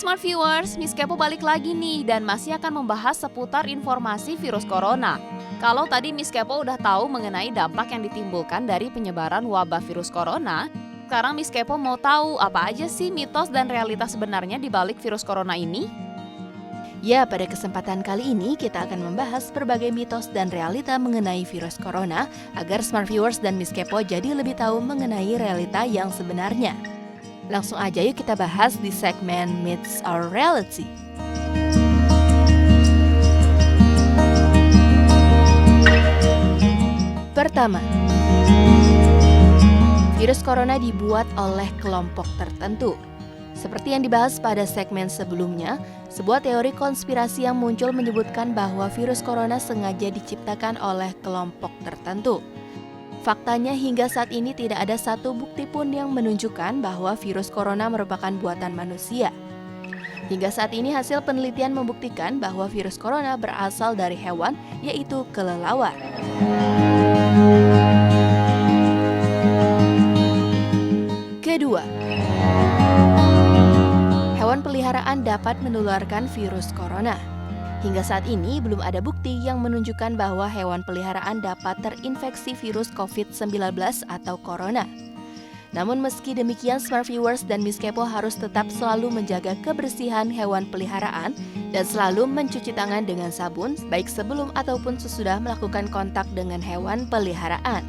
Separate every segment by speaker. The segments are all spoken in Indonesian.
Speaker 1: Smart Viewers, Miss Kepo balik lagi nih dan masih akan membahas seputar informasi virus corona. Kalau tadi Miss Kepo udah tahu mengenai dampak yang ditimbulkan dari penyebaran wabah virus corona, sekarang Miss Kepo mau tahu apa aja sih mitos dan realitas sebenarnya di balik virus corona ini?
Speaker 2: Ya, pada kesempatan kali ini kita akan membahas berbagai mitos dan realita mengenai virus corona agar Smart Viewers dan Miss Kepo jadi lebih tahu mengenai realita yang sebenarnya. Langsung aja yuk kita bahas di segmen Myths or Reality. Pertama, virus corona dibuat oleh kelompok tertentu. Seperti yang dibahas pada segmen sebelumnya, sebuah teori konspirasi yang muncul menyebutkan bahwa virus corona sengaja diciptakan oleh kelompok tertentu. Faktanya hingga saat ini tidak ada satu bukti pun yang menunjukkan bahwa virus corona merupakan buatan manusia. Hingga saat ini hasil penelitian membuktikan bahwa virus corona berasal dari hewan, yaitu kelelawar. Kedua, hewan peliharaan dapat menularkan virus corona. Hingga saat ini belum ada bukti yang menunjukkan bahwa hewan peliharaan dapat terinfeksi virus COVID-19 atau corona. Namun meski demikian, Smart Viewers dan Miss Kepo harus tetap selalu menjaga kebersihan hewan peliharaan dan selalu mencuci tangan dengan sabun baik sebelum ataupun sesudah melakukan kontak dengan hewan peliharaan.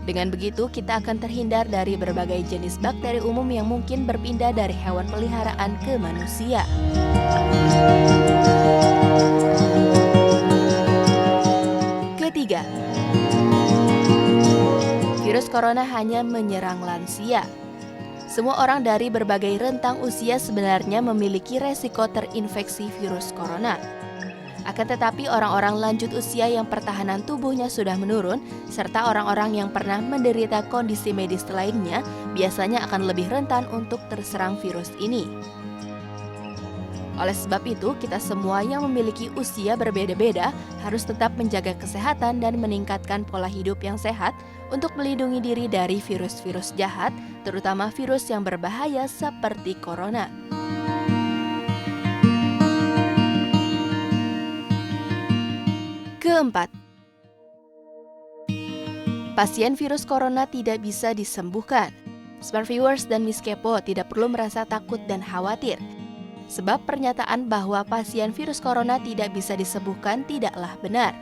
Speaker 2: Dengan begitu, kita akan terhindar dari berbagai jenis bakteri umum yang mungkin berpindah dari hewan peliharaan ke manusia. Ketiga, virus corona hanya menyerang lansia. Semua orang dari berbagai rentang usia sebenarnya memiliki resiko terinfeksi virus corona. Akan tetapi orang-orang lanjut usia yang pertahanan tubuhnya sudah menurun, serta orang-orang yang pernah menderita kondisi medis lainnya, biasanya akan lebih rentan untuk terserang virus ini. Oleh sebab itu, kita semua yang memiliki usia berbeda-beda harus tetap menjaga kesehatan dan meningkatkan pola hidup yang sehat untuk melindungi diri dari virus-virus jahat, terutama virus yang berbahaya seperti corona. Keempat, pasien virus corona tidak bisa disembuhkan. Smart Viewers dan Miss Kepo tidak perlu merasa takut dan khawatir. Sebab pernyataan bahwa pasien virus corona tidak bisa disembuhkan tidaklah benar.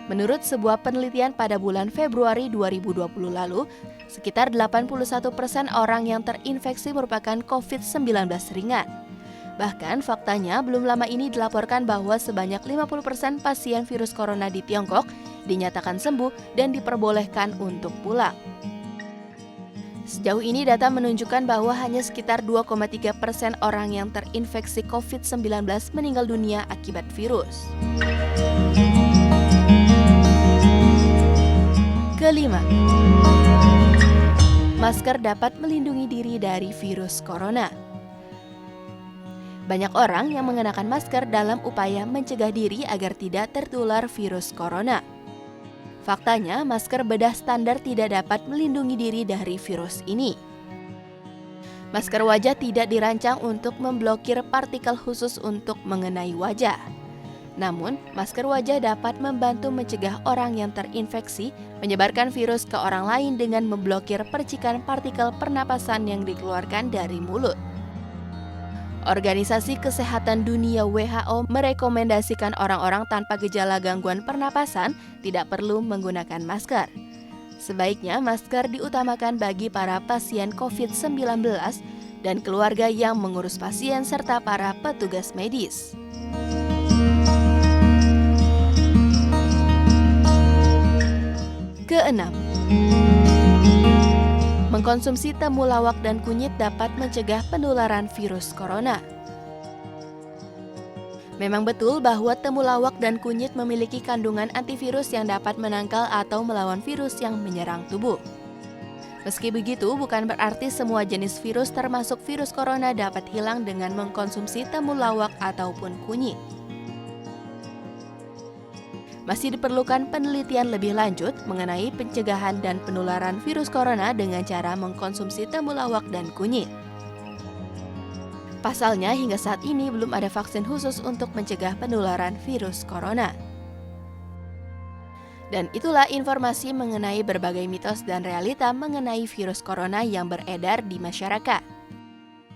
Speaker 2: Menurut sebuah penelitian pada bulan Februari 2020 lalu, sekitar 81% orang yang terinfeksi merupakan COVID-19 ringan. Bahkan faktanya belum lama ini dilaporkan bahwa sebanyak 50% pasien virus corona di Tiongkok dinyatakan sembuh dan diperbolehkan untuk pulang. Sejauh ini data menunjukkan bahwa hanya sekitar 2,3% orang yang terinfeksi COVID-19 meninggal dunia akibat virus. Kelima, masker dapat melindungi diri dari virus corona. Banyak orang yang mengenakan masker dalam upaya mencegah diri agar tidak tertular virus corona. Faktanya, masker bedah standar tidak dapat melindungi diri dari virus ini. Masker wajah tidak dirancang untuk memblokir partikel khusus untuk mengenai wajah. Namun, masker wajah dapat membantu mencegah orang yang terinfeksi menyebarkan virus ke orang lain dengan memblokir percikan partikel pernapasan yang dikeluarkan dari mulut. Organisasi Kesehatan Dunia WHO merekomendasikan orang-orang tanpa gejala gangguan pernapasan tidak perlu menggunakan masker. Sebaiknya masker diutamakan bagi para pasien COVID-19 dan keluarga yang mengurus pasien serta para petugas medis. Keenam, mengkonsumsi temulawak dan kunyit dapat mencegah penularan virus corona. Memang betul bahwa temulawak dan kunyit memiliki kandungan antivirus yang dapat menangkal atau melawan virus yang menyerang tubuh. Meski begitu, bukan berarti semua jenis virus termasuk virus corona dapat hilang dengan mengkonsumsi temulawak ataupun kunyit. Masih diperlukan penelitian lebih lanjut mengenai pencegahan dan penularan virus corona dengan cara mengkonsumsi temulawak dan kunyit. Pasalnya, hingga saat ini belum ada vaksin khusus untuk mencegah penularan virus corona. Dan itulah informasi mengenai berbagai mitos dan realita mengenai virus corona yang beredar di masyarakat.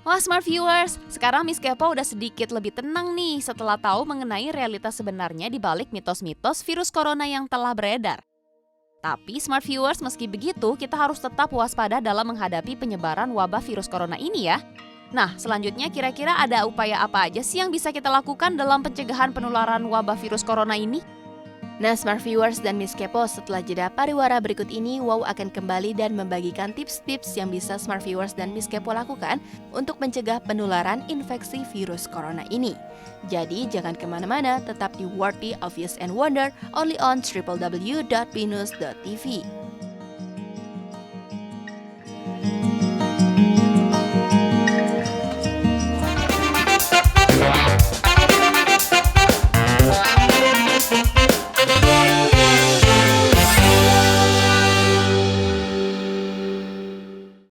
Speaker 1: Wah, Smart Viewers, sekarang Miss Kepo udah sedikit lebih tenang nih setelah tahu mengenai realitas sebenarnya di balik mitos-mitos virus corona yang telah beredar. Tapi Smart Viewers, meski begitu, kita harus tetap waspada dalam menghadapi penyebaran wabah virus corona ini ya. Nah, selanjutnya kira-kira ada upaya apa aja sih yang bisa kita lakukan dalam pencegahan penularan wabah virus corona ini?
Speaker 2: Nah, Smart Viewers dan Miss Kepo, setelah jeda pariwara berikut ini, Wow akan kembali dan membagikan tips-tips yang bisa Smart Viewers dan Miss Kepo lakukan untuk mencegah penularan infeksi virus corona ini. Jadi, jangan kemana-mana, tetap di Worthy, Obvious, and Wonder, only on www.binus.tv.